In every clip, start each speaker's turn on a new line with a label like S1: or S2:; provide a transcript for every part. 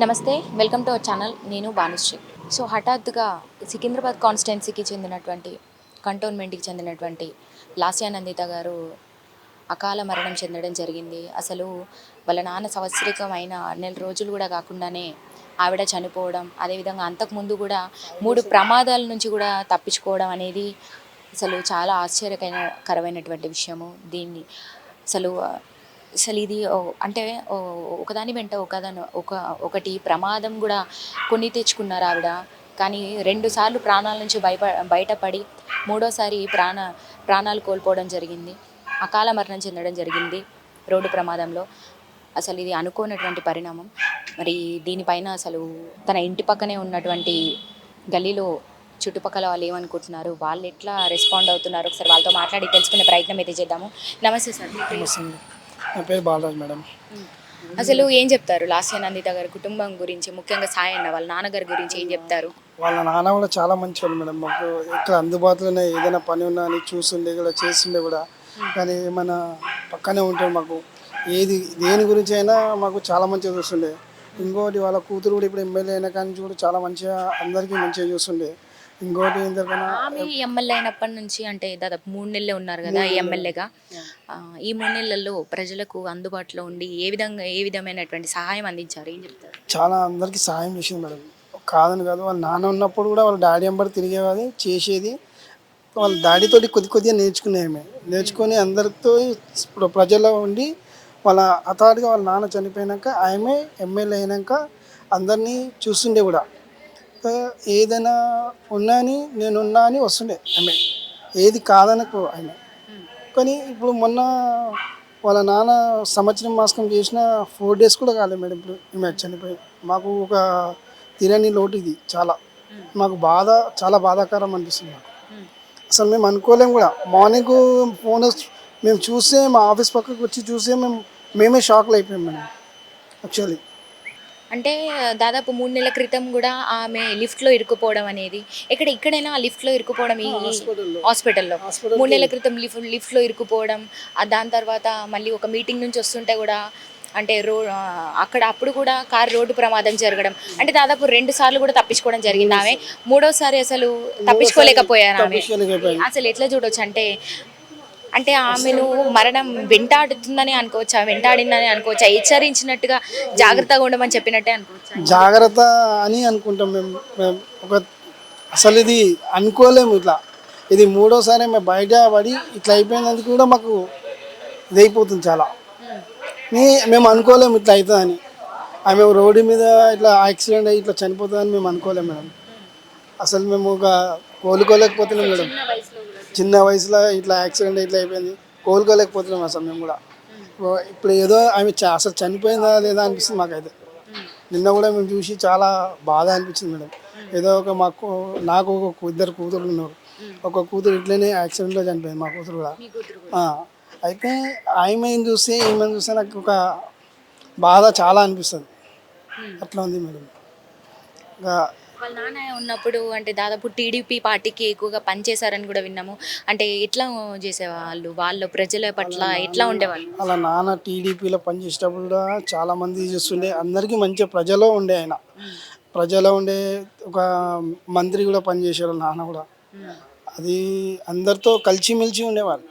S1: నమస్తే, welcome to our channel. నేను Bhanusri. So హఠాత్తుగా సికింద్రాబాద్ కాన్స్టిట్యున్సీకి చెందినటువంటి కంటోన్మెంట్కి చెందినటువంటి లాస్యానందిత గారు అకాల మరణం చెందడం జరిగింది. అసలు వాళ్ళ నాన్న సంవత్సరికమైన నెల రోజులు కూడా కాకుండానే ఆవిడ చనిపోవడం, అదేవిధంగా అంతకుముందు కూడా 3 ప్రమాదాల నుంచి కూడా తప్పించుకోవడం అనేది అసలు చాలా ఆశ్చర్యకరమైనటువంటి విషయము. దీన్ని అసలు అసలు ఇది అంటే ఒకదాని వెంట ఒకటి ప్రమాదం కూడా కొని తెచ్చుకున్నారు ఆవిడ. కానీ 2 సార్లు ప్రాణాల నుంచి బయటపడి మూడోసారి ప్రాణాలు కోల్పోవడం జరిగింది. అకాల మరణం చెందడం జరిగింది రోడ్డు ప్రమాదంలో. అసలు ఇది అనుకోనటువంటి పరిణామం. మరి దీనిపైన అసలు తన ఇంటి పక్కనే ఉన్నటువంటి గల్లీలో చుట్టుపక్కల వాళ్ళు ఏమనుకుంటున్నారు, వాళ్ళు ఎట్లా రెస్పాండ్ అవుతున్నారు, ఒకసారి వాళ్ళతో మాట్లాడి తెలుసుకునే ప్రయత్నం అయితే చేద్దాము. నమస్తే సార్.
S2: నా పేరు బాలరాజ్ మేడం.
S1: అసలు ఏం చెప్తారు లాస్యానందిత గారి కుటుంబం గురించి, ముఖ్యంగా సాయన్న వాళ్ళ నాన్నగారి గురించి ఏం చెప్తారు?
S2: వాళ్ళ నాన్న కూడా చాలా మంచివాళ్ళు మేడం. మాకు ఇక్కడ అందుబాటులోనే ఏదైనా పని ఉన్నా అని చూస్తుండే కూడా చేస్తుండే కూడా. కానీ ఏమైనా పక్కనే ఉంటాడు మాకు. దేని గురించి అయినా మాకు చాలా మంచిగా చూస్తుండే. ఇంకోటి వాళ్ళ కూతురు కూడా ఇప్పుడు ఎమ్మెల్యే అయినా కానీ కూడా చాలా మంచిగా అందరికీ మంచిగా చూస్తుండే. ఇంకోటి ఏంటంటే
S1: ఆమె ఎమ్మెల్యే అయినప్పటి నుంచి అంటే దాదాపు 3 నెలలే ఉన్నారు కదా ఎమ్మెల్యేగా. ఈ 3 నెలల్లో ప్రజలకు అందుబాటులో ఉండి ఏ విధమైనటువంటి సహాయం అందించారు, ఏం చెప్తారు?
S2: చాలా అందరికీ సహాయం చేసింది మేడం. కాదని కాదు, వాళ్ళ నాన్న ఉన్నప్పుడు కూడా వాళ్ళ డాడీ వెంబడి తిరిగేది, చేసేది. వాళ్ళ డాడీతో కొద్దిగా నేర్చుకొని అందరితో ఇప్పుడు ప్రజల్లో ఉండి వాళ్ళ అథారిటీగా వాళ్ళ నాన్న చనిపోయాక ఆమె ఎమ్మెల్యే అయినాక అందరినీ చూస్తుండే కూడా. ఏదైనా ఉన్నా అని వస్తుండే ఆమె, ఏది కాదనకు ఆమె. కానీ ఇప్పుడు మొన్న వాళ్ళ నాన్న సంవత్సరం మాసం చేసిన 4 days కూడా కాలేదు మేడం. ఇప్పుడు ఈమె చనిపోయి మాకు ఒక తీరని లోటు. ఇది మాకు చాలా బాధాకరం అనిపిస్తుంది మాకు. అసలు మేము అనుకోలేము కూడా. మార్నింగ్ ఫోన్ మేము చూస్తే మా ఆఫీస్ పక్కకు వచ్చి చూస్తే మేమే షాక్లో అయిపోయాం మేడం యాక్చువల్లీ.
S1: అంటే దాదాపు 3 నెలల క్రితం కూడా ఆమె లిఫ్ట్లో ఇరుక్కుపోవడం అనేది ఇక్కడైనా లిఫ్ట్లో ఇరుక్కుపోవడం ఈ హాస్పిటల్లో 3 నెలల క్రితం లిఫ్ట్లో ఇరుక్కుపోవడం. దాని తర్వాత మళ్ళీ ఒక మీటింగ్ నుంచి వస్తుంటే కూడా అంటే అప్పుడు కూడా కారు రోడ్డు ప్రమాదం జరగడం. అంటే దాదాపు 2 సార్లు కూడా తప్పించుకోవడం జరిగింది ఆమె. మూడోసారి అసలు తప్పించుకోలేకపోయారు ఆమె. అసలు ఎట్లా చూడొచ్చు అంటే అంటే ఆమెను మరణం వెంటాడుతుందని అనుకోవచ్చా, వెంటాడిందని అనుకోవచ్చా, హెచ్చరించినట్టుగా జాగ్రత్తగా ఉండమని చెప్పినట్టే అనుకోవచ్చా?
S2: జాగ్రత్త అని అనుకుంటాం మేము అసలు ఇది అనుకోలేము ఇట్లా. ఇది మూడోసారి మేము బయట పడి ఇట్లా అయిపోయినందుకు కూడా మాకు ఇది అయిపోతుంది చాలా. మేము అనుకోలేము ఇట్లా అవుతుందని. ఆమె రోడ్డు మీద ఇట్లా యాక్సిడెంట్ అయ్యి ఇట్లా చనిపోతుందని మేము అనుకోలేము మేడం. అసలు మేము ఒక కోలుకోలేకపోతున్నాం మేడం. చిన్న వయసులో ఇట్లా యాక్సిడెంట్ ఇట్లా అయిపోయింది, కోలుకోలేకపోతున్నాం అసలు మేము కూడా. ఇప్పుడు ఏదో ఆమె అసలు చనిపోయిందా లేదా అనిపిస్తుంది మాకైతే. నిన్న కూడా మేము చూసి చాలా బాధ అనిపించింది మేడం. ఏదో నాకు ఒక 2 కూతురు ఉన్నారు. ఒక కూతురు ఇట్లనే యాక్సిడెంట్లో చనిపోయింది, మా కూతురు కూడా. అయితే ఈమెను చూస్తే నాకు ఒక బాధ చాలా అనిపిస్తుంది. అట్లా ఉంది మేడం. ఇంకా
S1: వాళ్ళ నాన్న ఉన్నప్పుడు అంటే దాదాపు టీడీపీ పార్టీకి ఎక్కువగా పనిచేశారని కూడా విన్నాము. అంటే ఎట్లా చేసేవాళ్ళు, వాళ్ళ ప్రజల పట్ల ఎట్లా ఉండేవాళ్ళు?
S2: వాళ్ళ నాన్న టీడీపీలో పనిచేసేటప్పుడు కూడా చాలామంది చూస్తుండే, అందరికీ మంచిగా ప్రజలో ఉండే ఆయన. ప్రజలో ఉండే ఒక మంత్రి కూడా పనిచేసేవాళ్ళు నాన్న కూడా. అది అందరితో కలిసిమెలిసి ఉండేవాళ్ళు.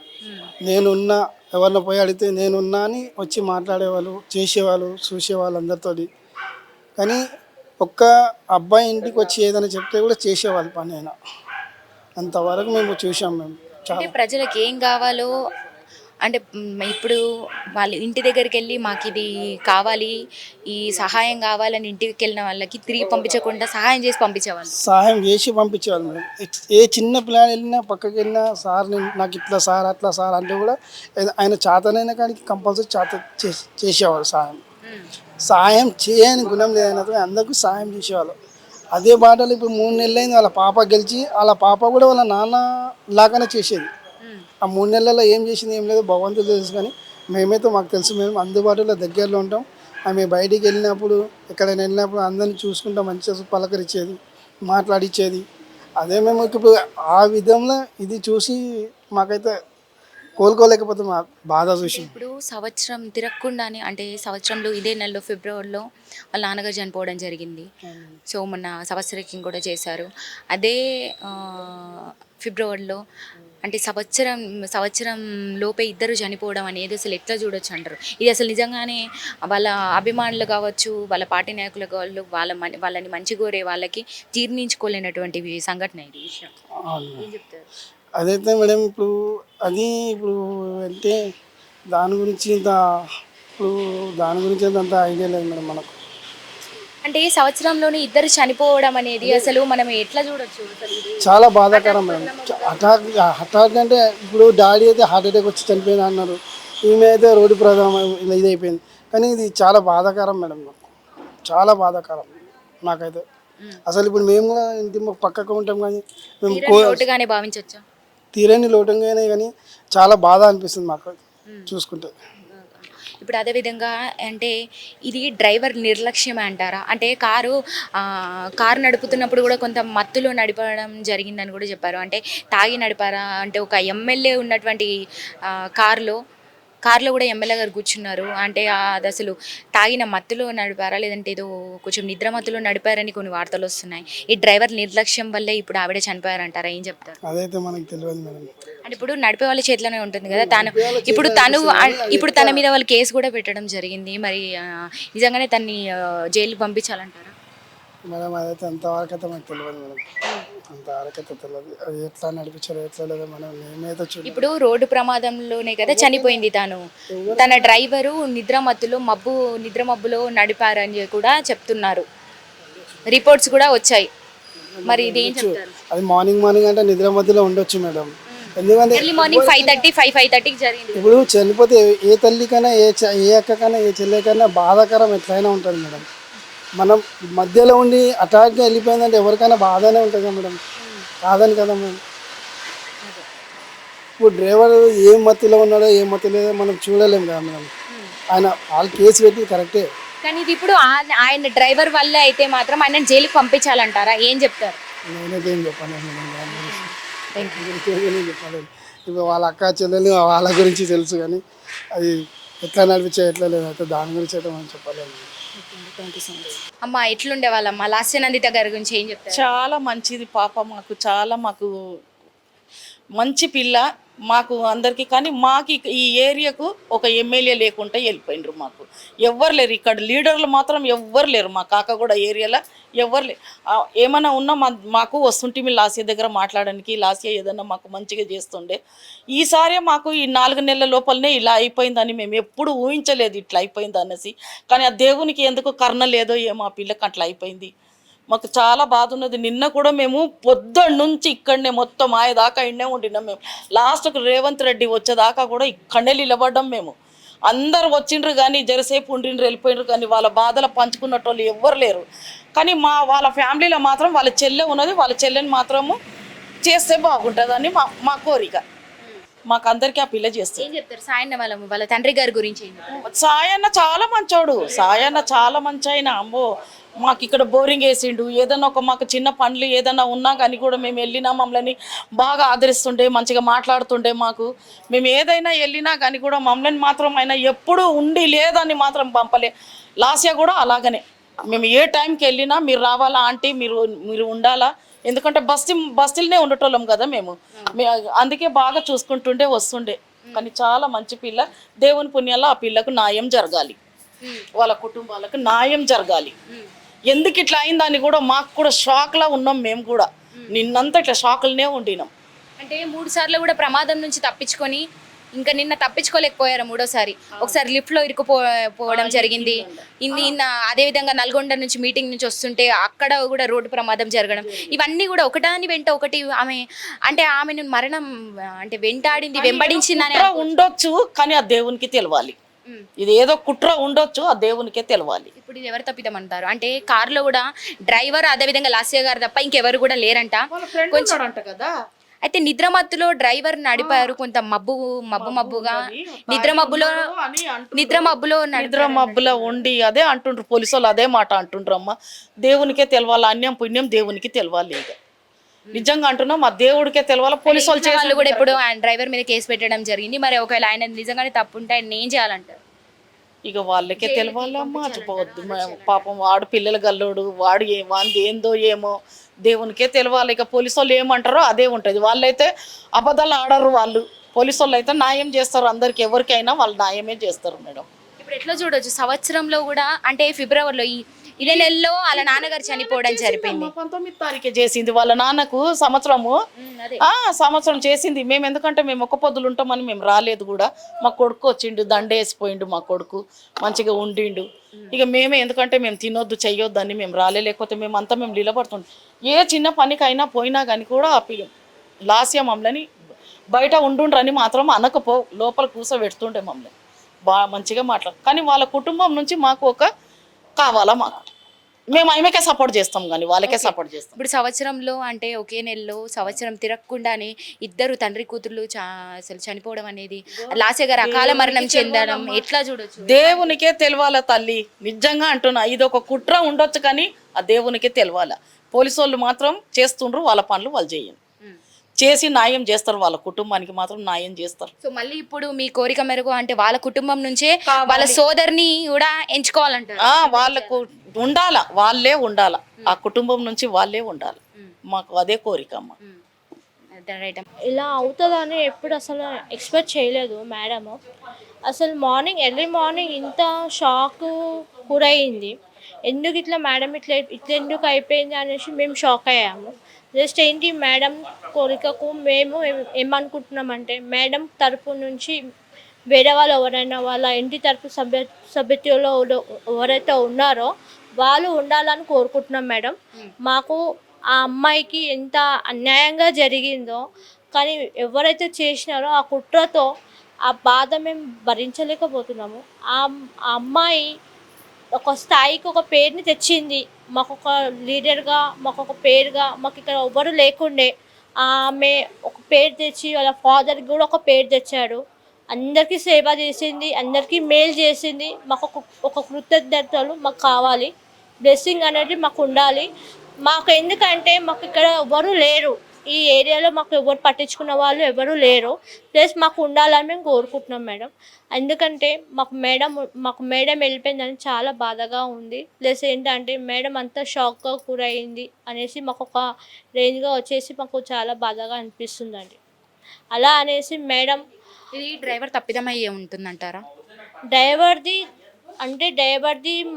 S2: నేనున్నా, ఎవరిని పోయి అడిగితే నేనున్నా అని వచ్చి మాట్లాడేవాళ్ళు, చేసేవాళ్ళు, చూసేవాళ్ళు అందరితో. కానీ ఒక్క అబ్బాయి ఇంటికి వచ్చి ఏదైనా చెప్తే కూడా చేసేవాళ్ళు పని అయినా. అంతవరకు మేము చూసాం మేము.
S1: అంటే ప్రజలకు ఏం కావాలో అంటే ఇప్పుడు వాళ్ళు ఇంటి దగ్గరికి వెళ్ళి మాకు ఇది కావాలి, ఈ సహాయం కావాలని ఇంటికి వెళ్ళిన వాళ్ళకి తిరిగి పంపించకుండా సహాయం చేసి
S2: పంపించేవాళ్ళు మేడం. ఏ చిన్న పిల్లలు వెళ్ళినా పక్కకి వెళ్ళినా సార్ నాకు ఇట్లా సార్ అట్లా సార్ అంటే కూడా ఆయన చేతనైన కాడికి కంపల్సరీ చేసేవాళ్ళు సహాయం చేయని గుణం లేదన్నది అందరికీ సహాయం చేసేవాళ్ళు. అదే బాటలు ఇప్పుడు 3 నెలలైంది వాళ్ళ పాప గెలిచి, వాళ్ళ పాప కూడా వాళ్ళ నాన్న లాగానే చేసేది. ఆ 3 నెలల్లో ఏం చేసింది ఏం లేదు భగవంతుడు తెలుసు. కానీ మేమైతే మాకు తెలుసు, మేము అందుబాటులో దగ్గరలో ఉంటాం. ఆమె బయటికి వెళ్ళినప్పుడు ఎక్కడైనా వెళ్ళినప్పుడు అందరినీ చూసుకుంటా మంచిగా పలకరించేది, మాట్లాడిచ్చేది. అదే మేము ఇప్పుడు ఆ విధంలో ఇది చూసి మాకైతే కోలుకోలేకపోతే మా బాధ చూసి.
S1: ఇప్పుడు సంవత్సరం తిరగకుండానే అంటే సంవత్సరంలో ఇదే నెలలో ఫిబ్రవరిలో వాళ్ళ నాన్నగారు చనిపోవడం జరిగింది. సో మొన్న సంవత్సరికం కూడా చేశారు. అదే ఫిబ్రవరిలో అంటే సంవత్సరం లోపే ఇద్దరు చనిపోవడం అనేది అసలు ఎట్లా చూడొచ్చు అంటారు? ఇది అసలు నిజంగానే వాళ్ళ అభిమానులు కావచ్చు, వాళ్ళ పార్టీ నాయకులు కావచ్చు, వాళ్ళని మంచి కోరే వాళ్ళకి జీర్ణించుకోలేనటువంటి సంఘటన ఇది విషయం. ఏం చెప్తారు?
S2: అదైతే మేడం ఇప్పుడు అంటే దాని గురించి ఇంత ఇప్పుడు దాని గురించి అంత ఐడియా లేదు మేడం మనకు.
S1: అంటే సంవత్సరంలోనే ఇద్దరు చనిపోవడం అనేది అసలు మనం ఎట్లా చూడొచ్చు అసలు ఇది?
S2: చాలా బాధాకరం మేడం. హఠాత్ అంటే ఇప్పుడు డాడీ అయితే హార్ట్ అటాక్ వచ్చి చనిపోయింది అన్నారు, ఈమె అయితే రోడ్డు ప్రమాదం ఇలా ఇది అయిపోయింది. కానీ ఇది చాలా బాధాకరం మేడం, నాకు చాలా బాధాకరం నాకైతే. అసలు ఇప్పుడు మేము కూడా ఇంటి పక్కకు ఉంటాం కానీ మేము
S1: లోటుగానే భావించవచ్చా?
S2: తీరని లోటుగానే కానీ చాలా బాధ అనిపిస్తుంది మాకు చూసుకుంటే.
S1: ఇప్పుడు అదేవిధంగా అంటే ఇది డ్రైవర్ నిర్లక్ష్యం అంటారా? అంటే కారు నడుపుతున్నప్పుడు కూడా కొంత మత్తులో నడపడం జరిగిందని కూడా చెప్పారు. అంటే తాగి నడిపారా? అంటే ఒక ఎమ్మెల్యే ఉన్నటువంటి కారులో కూడా ఎమ్మెల్యే గారు కూర్చున్నారు. అంటే అది అసలు తాగిన మత్తులో నడిపారా లేదంటే ఏదో కొంచెం నిద్ర మత్తులో నడిపారని కొన్ని వార్తలు వస్తున్నాయి. ఈ డ్రైవర్ నిర్లక్ష్యం వల్లే ఇప్పుడు ఆవిడ చనిపోయారంటారా? ఏం చెప్తారు?
S2: అదైతే మనకు తెలియదు మేడం.
S1: అంటే ఇప్పుడు నడిపే వాళ్ళ చేతిలోనే ఉంటుంది కదా. ఇప్పుడు తన మీద వాళ్ళు కేసు కూడా పెట్టడం జరిగింది. మరి నిజంగానే తన్ని జైలు పంపించాలంటారా?
S2: మేడం అదైతే అంతవరకు అయితే మనకు తెలియదు మేడం, అంతవరకు అయితే తెలియదు. అది ఎట్లా నడిపించారు ఎట్లా లేదో మనం మేమైతే చూడాలి.
S1: ఇప్పుడు రోడ్డు ప్రమాదంలోనే కదా చనిపోయింది తన డ్రైవరు నిద్ర మబ్బులో నడిపారని కూడా చెప్తున్నారు, రిపోర్ట్స్ కూడా వచ్చాయి. మరి ఇది ఏం చెప్తారు?
S2: అది మార్నింగ్ అంటే నిద్ర మధ్యలో ఉండొచ్చు మేడం, ఎందుకంటే
S1: ఎర్లీ మార్నింగ్ 5:30 జరిగింది.
S2: ఇప్పుడు చనిపోతే ఏ తల్లికైనా ఏ అక్కకైనా ఏ చెల్లెకైనా బాధాకరం ఎట్లయినా ఉంటుంది మేడం. మనం మధ్యలో ఉండి అటాక్గా వెళ్ళిపోయిందంటే ఎవరికైనా బాధనే ఉంటుంది కదా మేడం, కాదని కదా మేడం. ఇప్పుడు డ్రైవర్ ఏ మత్తులో ఉన్నాడో ఏ మత్తు లేదో మనం చూడలేము కదా మేడం. వాళ్ళు కేసు పెట్టి కరెక్టే,
S1: కానీ ఇది ఇప్పుడు ఆయన డ్రైవర్ వల్ల అయితే మాత్రం ఆయన జైలుకి పంపించాలంటారా? ఏం చెప్తారు?
S2: నేనైతే ఏం చెప్పాను చెప్పాలి. ఇప్పుడు వాళ్ళ అక్క చెల్లెలు వాళ్ళ గురించి తెలుసు, కానీ అది ఎట్లా నడిపించా ఎట్లా లేదైతే దాని గురించి అయితే మనం చెప్పలేము.
S1: అమ్మ ఎట్లుండే వాళ్ళమ్మ లాస్యనందిత గారి గురించి ఏం చెప్తారు?
S3: చాలా మంచిది పాప, మాకు మంచి పిల్ల మాకు అందరికీ. కానీ మాకు ఈ ఏరియాకు ఒక ఎమ్మెల్యే లేకుంటే వెళ్ళిపోయినరు. మాకు ఎవ్వరు లేరు ఇక్కడ, లీడర్లు మాత్రం ఎవ్వరు లేరు. మా కాక కూడా ఏరియాలో ఎవ్వరు లేరు. ఏమైనా ఉన్నా మాకు వస్తుంటే మీ లాస్య దగ్గర మాట్లాడడానికి, లాస్య ఏదన్నా మాకు మంచిగా చేస్తుండే. ఈసారి మాకు ఈ 4 నెలల లోపలనే ఇలా అయిపోయిందని మేము ఎప్పుడు ఊహించలేదు, ఇట్లా అయిపోయింది అనేసి. కానీ ఆ దేవునికి ఎందుకు కరుణ లేదో ఏమో ఆ పిల్లకి అట్లా అయిపోయింది. మాకు చాలా బాధ ఉన్నది. నిన్న కూడా మేము పొద్దున్న నుంచి ఇక్కడనే మొత్తం దాకా ఇన్నే ఉండినాం. మేము లాస్ట్కు రేవంత్ రెడ్డి వచ్చేదాకా కూడా ఇక్కడనే నిలబడ్డాం. మేము అందరు వచ్చిండ్రు కానీ జరసేపు ఉండిండ్రు వెళ్ళిపోయినరు, కానీ వాళ్ళ బాధలు పంచుకున్నట్టు ఎవ్వరు లేరు. కానీ వాళ్ళ ఫ్యామిలీలో మాత్రం వాళ్ళ చెల్లె ఉన్నది, వాళ్ళ చెల్లెని మాత్రము చేస్తే బాగుంటుందని మా కోరిక. మాకు అందరికీ ఆ పిల్ల చేస్తే.
S1: ఏం చెప్తారు సాయన్న వాళ్ళ తండ్రి గారి గురించి?
S3: సాయన్న చాలా మంచోడు, సాయన్న చాలా మంచి ఆయన. అమ్మో మాకు ఇక్కడ బోరింగ్ వేసిండు, ఏదన్నా మాకు చిన్న పనులు ఏదన్నా ఉన్నా కానీ కూడా మేము వెళ్ళినా మమ్మల్ని బాగా ఆదరిస్తుండే, మంచిగా మాట్లాడుతుండే. మేము ఏదైనా వెళ్ళినా కానీ కూడా మమ్మల్ని మాత్రం ఆయన ఎప్పుడూ ఉండి లేదని మాత్రం పంపలే. లాస్య కూడా అలాగనే, మేము ఏ టైంకి వెళ్ళినా మీరు రావాలా ఆంటీ, మీరు ఉండాలా, ఎందుకంటే బస్తీలనే ఉండటోళ్ళం కదా మేము, అందుకే బాగా చూసుకుంటుండే వస్తుండే. కానీ చాలా మంచి పిల్ల, దేవుని పుణ్యాల్లో ఆ పిల్లకు న్యాయం జరగాలి, వాళ్ళ కుటుంబాలకు న్యాయం జరగాలి. ఎందుకు ఇట్లా అయిందని కూడా మాకు కూడా షాక్లా ఉన్నాం. మేము కూడా నిన్నంతా ఇట్లా షాక్లనే ఉండినాం.
S1: అంటే 3 సార్లు కూడా ప్రమాదం నుంచి తప్పించుకొని ఇంకా నిన్న తప్పించుకోలేకపోయారు. 3వసారి ఒకసారి లిఫ్ట్లో ఇరుకుపోవడం జరిగింది. అదేవిధంగా నల్గొండ నుంచి మీటింగ్ నుంచి వస్తుంటే అక్కడ కూడా రోడ్డు ప్రమాదం జరగడం, ఇవన్నీ కూడా ఒకటాని వెంట ఒకటి ఆమెను మరణం అంటే వెంబడించిందని
S3: ఉండొచ్చు. కానీ ఆ దేవునికి తెలవాలి, ఇది ఏదో కుట్ర ఉండొచ్చు, ఆ దేవునికే తెలవాలి.
S1: ఇప్పుడు ఇది ఎవరు తప్పిదమంటారు? అంటే కారులో కూడా డ్రైవర్ అదేవిధంగా లాస్య గారు తప్ప ఇంకెవరు కూడా లేరంట కొంచెం అంట కదా. అయితే నిద్రమత్తులో డ్రైవర్ నడిపారు, కొంత మబ్బుగా నిద్ర మబ్బులో
S3: ఉండి అదే అంటుండ్రు పోలీసు వాళ్ళు, అదే మాట అంటుండ్రు. అమ్మ దేవునికే తెలవాలి, అన్యం పుణ్యం దేవునికి తెలవాలి. ఇక నిజంగా అంటున్నా మా దేవుడికే తెలవాల, పోలీసు వాళ్ళు
S1: ఇంట్లో వాళ్ళు
S3: చేసి
S1: కూడా ఇప్పుడు ఆయన డ్రైవర్ మీద కేసు పెట్టడం జరిగింది. మరి ఒకవేళ ఆయన నిజంగానే తప్పు ఉంటే ఆయన ఏం చేయాలంటారు?
S3: ఇక వాళ్ళకే తెలవాలమ్మా. పోవద్దు పాపం, వాడు పిల్లల గల్లోడు, వాడు వాంది ఏందో ఏమో దేవునికే తెలవాలి. ఇక పోలీసు వాళ్ళు ఏమంటారో అదే ఉంటుంది. వాళ్ళైతే అబద్ధాలు ఆడరు. వాళ్ళు పోలీసు వాళ్ళు అయితే న్యాయం చేస్తారు. అందరికి ఎవరికైనా వాళ్ళు న్యాయమే చేస్తారు మేడం.
S1: ఇప్పుడు ఎట్లా చూడొచ్చు, సంవత్సరంలో కూడా అంటే ఫిబ్రవరిలో ఇదే నెలలో వాళ్ళ నాన్నగారు చనిపోవడం జరిపింది.
S3: 19 తారీఖే చేసింది వాళ్ళ నాన్నకు సంవత్సరము. సంవత్సరం చేసింది. మేము ఎందుకంటే మేము ఒక్క పొద్దులు ఉంటామని మేము రాలేదు కూడా. మా కొడుకు వచ్చిండు, దండేసిపోయిండు, మా కొడుకు మంచిగా ఉండిండు. ఇక మేమే ఎందుకంటే మేము తినొద్దు చెయ్యొద్దు అని మేము రాలే, లేకపోతే మేమంతా మేము నిలబడుతుంటాం. ఏ చిన్న పనికైనా పోయినా కానీ కూడా లాస్య మమ్మల్ని బయట ఉండుండ్రని మాత్రం అనకపో, లోపల కూర్చోబెడుతుండే మమ్మల్ని బాగా మంచిగా కానీ వాళ్ళ కుటుంబం నుంచి మాకు ఒక కావాలా, మాకు మేము ఆమెకే సపోర్ట్ చేస్తాం కానీ వాళ్ళకే సపోర్ట్ చేస్తాం.
S1: ఇప్పుడు సంవత్సరంలో అంటే ఒకే నెలలో సంవత్సరం తిరగకుండానే ఇద్దరు తండ్రి కూతుర్లు అసలు చనిపోవడం అనేది, లాస్య గారు అకాల మరణం చెందడం ఎట్లా చూడొచ్చు?
S3: దేవునికే తెలవాల తల్లి, నిజంగా అంటున్నా. ఇది ఒక కుట్ర ఉండొచ్చు కానీ ఆ దేవునికే తెలవాల. పోలీసు వాళ్ళు మాత్రం చేస్తుండ్రు, వాళ్ళ పనులు వాళ్ళు చేయండి, చేసి న్యాయం చేస్తారు. వాళ్ళ కుటుంబానికి మాత్రం న్యాయం చేస్తారు.
S1: సో మళ్ళీ ఇప్పుడు మీ కోరిక మేరకు అంటే వాళ్ళ కుటుంబం నుంచే వాళ్ళ సోదరిని కూడా ఎంచుకోవాలంటారు.
S3: వాళ్ళకు ఉండాల, వాళ్ళే ఉండాల, ఆ కుటుంబం నుంచి వాళ్ళే ఉండాలి. మాకు అదే కోరిక అమ్మ.
S4: ఇలా అవుతుందని ఎప్పుడు అసలు ఎక్స్పెక్ట్ చేయలేదు మేడము. అసలు ఎర్లీ మార్నింగ్ ఇంత షాక్ గురయింది. ఎందుకు ఇట్లా మేడం ఇట్లా ఎందుకు అయిపోయింది అనేసి మేము షాక్ అయ్యాము. జస్ట్ ఏంటి మేడం కోరికకు మేము ఏమనుకుంటున్నామంటే, మేడం తరపు నుంచి వేరే వాళ్ళు ఎవరైనా వాళ్ళ ఇంటి తరపు సభ్యత్వంలో ఎవరైతే ఉన్నారో వాళ్ళు ఉండాలని కోరుకుంటున్నాం మేడం. మాకు ఆ అమ్మాయికి ఎంత అన్యాయంగా జరిగిందో, కానీ ఎవరైతే చేసినారో ఆ కుట్రతో ఆ బాధ మేము భరించలేకపోతున్నాము. ఆ అమ్మాయి ఒక స్థాయికి ఒక పేరుని తెచ్చింది, మాకు ఒక లీడర్గా, మాకు ఒక పేరుగా. మాకు ఇక్కడ ఎవ్వరు లేకుండే ఆమె ఒక పేరు తెచ్చి వాళ్ళ ఫాదర్కి కూడా ఒక పేరు తెచ్చాడు. అందరికీ సేవ చేసింది, అందరికీ మేలు చేసింది. మాకు ఒక కృతజ్ఞతలు మాకు కావాలి, బ్లెస్సింగ్ అనేది మాకు ఉండాలి. మాకు ఎందుకంటే మాకు ఇక్కడ ఎవరు లేరు, ఈ ఏరియాలో మాకు ఎవరు పట్టించుకున్న వాళ్ళు ఎవరు లేరు. ప్లస్ మాకు ఉండాలని మేము కోరుకుంటున్నాం మేడం. ఎందుకంటే మాకు మేడం వెళ్ళిపోయిందని చాలా బాధగా ఉంది. ప్లస్ ఏంటంటే మేడం అంతా షాక్గా గురైంది అనేసి మాకు ఒక రేంజ్గా వచ్చేసి మాకు చాలా బాధగా అనిపిస్తుందండి. అలా అనేసి మేడం,
S1: ఇది డ్రైవర్ తప్పిదమయ్యే ఉంటుందంటారా?
S4: డ్రైవర్ది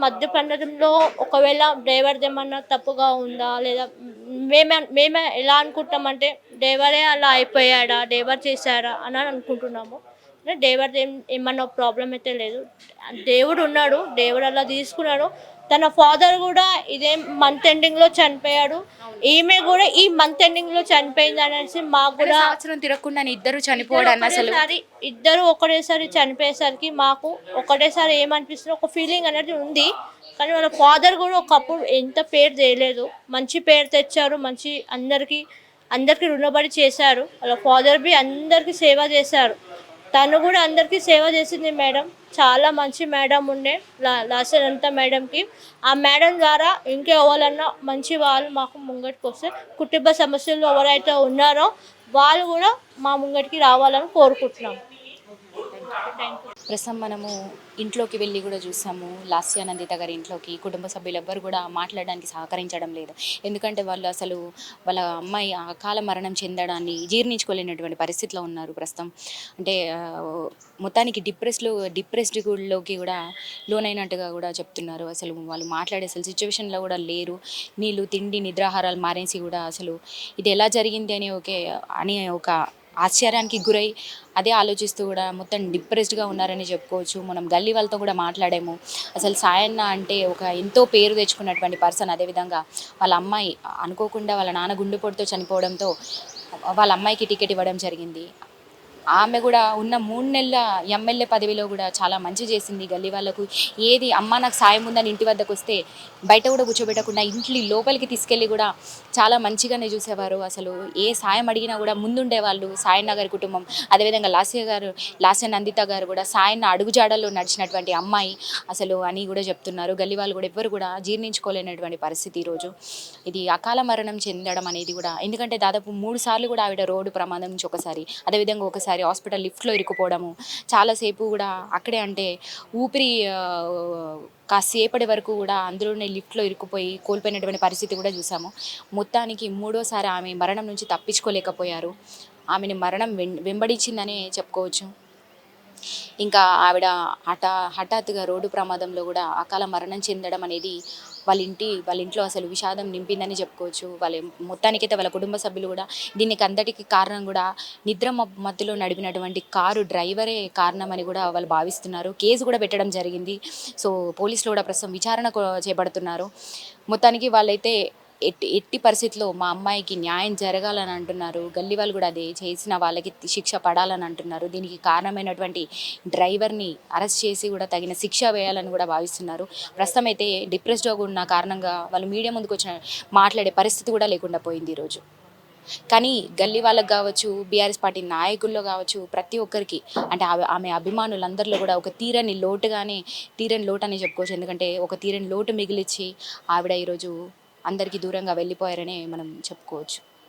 S4: మధ్యప్రదేశంలో ఒకవేళ డ్రైవర్ది ఏమన్నా తప్పుగా ఉందా లేదా మేము ఎలా అనుకుంటామంటే, డ్రైవరే అలా అయిపోయాడా, డ్రైవర్ చేశారా అని అనుకుంటున్నాము. డ్రైవర్ది ఏమన్నా ప్రాబ్లం అయితే లేదు. దేవుడు ఉన్నాడు, దేవుడు అలా తీసుకున్నాడు. తన ఫాదర్ కూడా ఇదే మంత్ ఎండింగ్లో చనిపోయాడు, ఈమె కూడా ఈ మంత్ ఎండింగ్లో చనిపోయింది అనేసి మాకు కూడా
S1: సంవత్సరం తిరగకుండా ఇద్దరు చనిపోవడం, అసలు
S4: ఇద్దరు ఒకటేసారి చనిపోయేసరికి మాకు ఒకటేసారి ఏమనిపిస్తుంది, ఒక ఫీలింగ్ అనేది ఉంది. కానీ వాళ్ళ ఫాదర్ కూడా ఒకప్పుడు ఎంత పేరు చేయలేదు, మంచి పేరు తెచ్చారు, మంచి అందరికీ రుణపడి చేశారు. వాళ్ళ ఫాదర్ బి అందరికీ సేవ చేశారు, తను కూడా అందరికీ సేవ చేసింది మేడం. చాలా మంచి మేడం ఉండే లాస్యంత మేడంకి. ఆ మేడం ద్వారా ఇంకా ఎవరన్నా మంచి వాళ్ళు మాకు ముంగటికి వస్తే, కుటుంబ సమస్యలు ఎవరైతే ఉన్నారో వాళ్ళు కూడా మా ముంగటికి రావాలని కోరుకుంటున్నాము.
S1: ప్రస్తుతం మనము ఇంట్లోకి వెళ్ళి కూడా చూసాము, లాస్య నందిత గారి ఇంట్లోకి కుటుంబ సభ్యులు ఎవ్వరు కూడా మాట్లాడడానికి సహకరించడం లేదు. ఎందుకంటే వాళ్ళు అసలు వాళ్ళ అమ్మాయి అకాల మరణం చెందడాన్ని జీర్ణించుకోలేనటువంటి పరిస్థితిలో ఉన్నారు ప్రస్తుతం. అంటే మొత్తానికి డిప్రెస్డ్లోకి కూడా లోనైనట్టుగా కూడా చెప్తున్నారు. అసలు వాళ్ళు మాట్లాడే సిచ్యువేషన్లో కూడా లేరు. నీళ్ళు, తిండి, నిద్రాహారాలు మారేసి కూడా అసలు ఇది ఎలా జరిగింది అని ఒక ఆశ్చర్యానికి గురై అదే ఆలోచిస్తూ కూడా మొత్తం డిప్రెస్డ్గా ఉన్నారని చెప్పుకోవచ్చు. మనం గల్లీ వాళ్ళతో కూడా మాట్లాడాము. అసలు సాయన్న అంటే ఒక ఎంతో పేరు తెచ్చుకున్నటువంటి పర్సన్. అదేవిధంగా వాళ్ళ అమ్మాయి అనుకోకుండా వాళ్ళ నాన్న గుండెపోటుతో చనిపోవడంతో వాళ్ళ అమ్మాయికి టికెట్ ఇవ్వడం జరిగింది. ఆమె కూడా ఉన్న 3 నెలల ఎమ్మెల్యే పదవిలో కూడా చాలా మంచి చేసింది గల్లీ వాళ్ళకు. ఏది అమ్మ నాకు సాయం ఉందని ఇంటి వద్దకు వస్తే బయట కూడా కూర్చోబెట్టకుండా ఇంట్లో లోపలికి తీసుకెళ్ళి కూడా చాలా మంచిగానే చూసేవారు. అసలు ఏ సాయం అడిగినా కూడా ముందుండేవాళ్ళు. సాయన్న గారి కుటుంబం, అదేవిధంగా లాస్య నందిత గారు కూడా సాయన్న అడుగుజాడల్లో నడిచినటువంటి అమ్మాయి అసలు అని కూడా చెప్తున్నారు. గల్లీ వాళ్ళు కూడా ఎవ్వరు కూడా జీర్ణించుకోలేనటువంటి పరిస్థితి ఈరోజు. ఇది అకాల మరణం చెందడం అనేది కూడా, ఎందుకంటే దాదాపు 3 సార్లు కూడా ఆవిడ రోడ్డు ప్రమాదం నుంచి ఒకసారి, అదేవిధంగా ఒకసారి హాస్పిటల్ లిఫ్ట్లో ఇరుక్కుపోవడము, చాలాసేపు కూడా అక్కడే అంటే ఊపిరి కాసేపటి వరకు కూడా అందులోనే లిఫ్ట్లో ఇరుక్కుపోయి కోల్పోయినటువంటి పరిస్థితి కూడా చూసాము. మొత్తానికి 3వసారి ఆమె మరణం నుంచి తప్పించుకోలేకపోయారు. ఆమెని మరణం వెంబడించిందనే చెప్పుకోవచ్చు. ఇంకా ఆవిడ హఠాత్తుగా రోడ్డు ప్రమాదంలో కూడా అకాల మరణం చెందడం అనేది వాళ్ళ ఇంట్లో అసలు విషాదం నింపిందని చెప్పుకోవచ్చు. మొత్తానికైతే వాళ్ళ కుటుంబ సభ్యులు కూడా దీనికి అంతటికి కారణం కూడా నిద్ర మత్తులో నడిపినటువంటి కారు డ్రైవరే కారణమని కూడా వాళ్ళు భావిస్తున్నారు. కేసు కూడా పెట్టడం జరిగింది. సో పోలీసులు కూడా ప్రస్తుతం విచారణ చేపడుతున్నారు. మొత్తానికి వాళ్ళైతే ఎట్టి పరిస్థితుల్లో మా అమ్మాయికి న్యాయం జరగాలని అంటున్నారు. గల్లీ వాళ్ళు కూడా అదే, చేసిన వాళ్ళకి శిక్ష పడాలని అంటున్నారు. దీనికి కారణమైనటువంటి డ్రైవర్ని అరెస్ట్ చేసి కూడా తగిన శిక్ష వేయాలని కూడా భావిస్తున్నారు. ప్రస్తుతం అయితే డిప్రెస్డ్గా ఉన్న కారణంగా వాళ్ళు మీడియా ముందుకు వచ్చిన మాట్లాడే పరిస్థితి కూడా లేకుండా పోయింది ఈరోజు. కానీ గల్లీ వాళ్ళకి కావచ్చు, బీఆర్ఎస్ పార్టీ నాయకుల్లో కావచ్చు, ప్రతి ఒక్కరికి అంటే ఆమె అభిమానులందరిలో కూడా ఒక తీరని లోటు అని చెప్పుకోవచ్చు. ఎందుకంటే ఒక తీరని లోటు మిగిలిచ్చి ఆవిడ ఈరోజు అందరికీ దూరంగా వెళ్ళిపోయారనే మనం చెప్పుకోవచ్చు.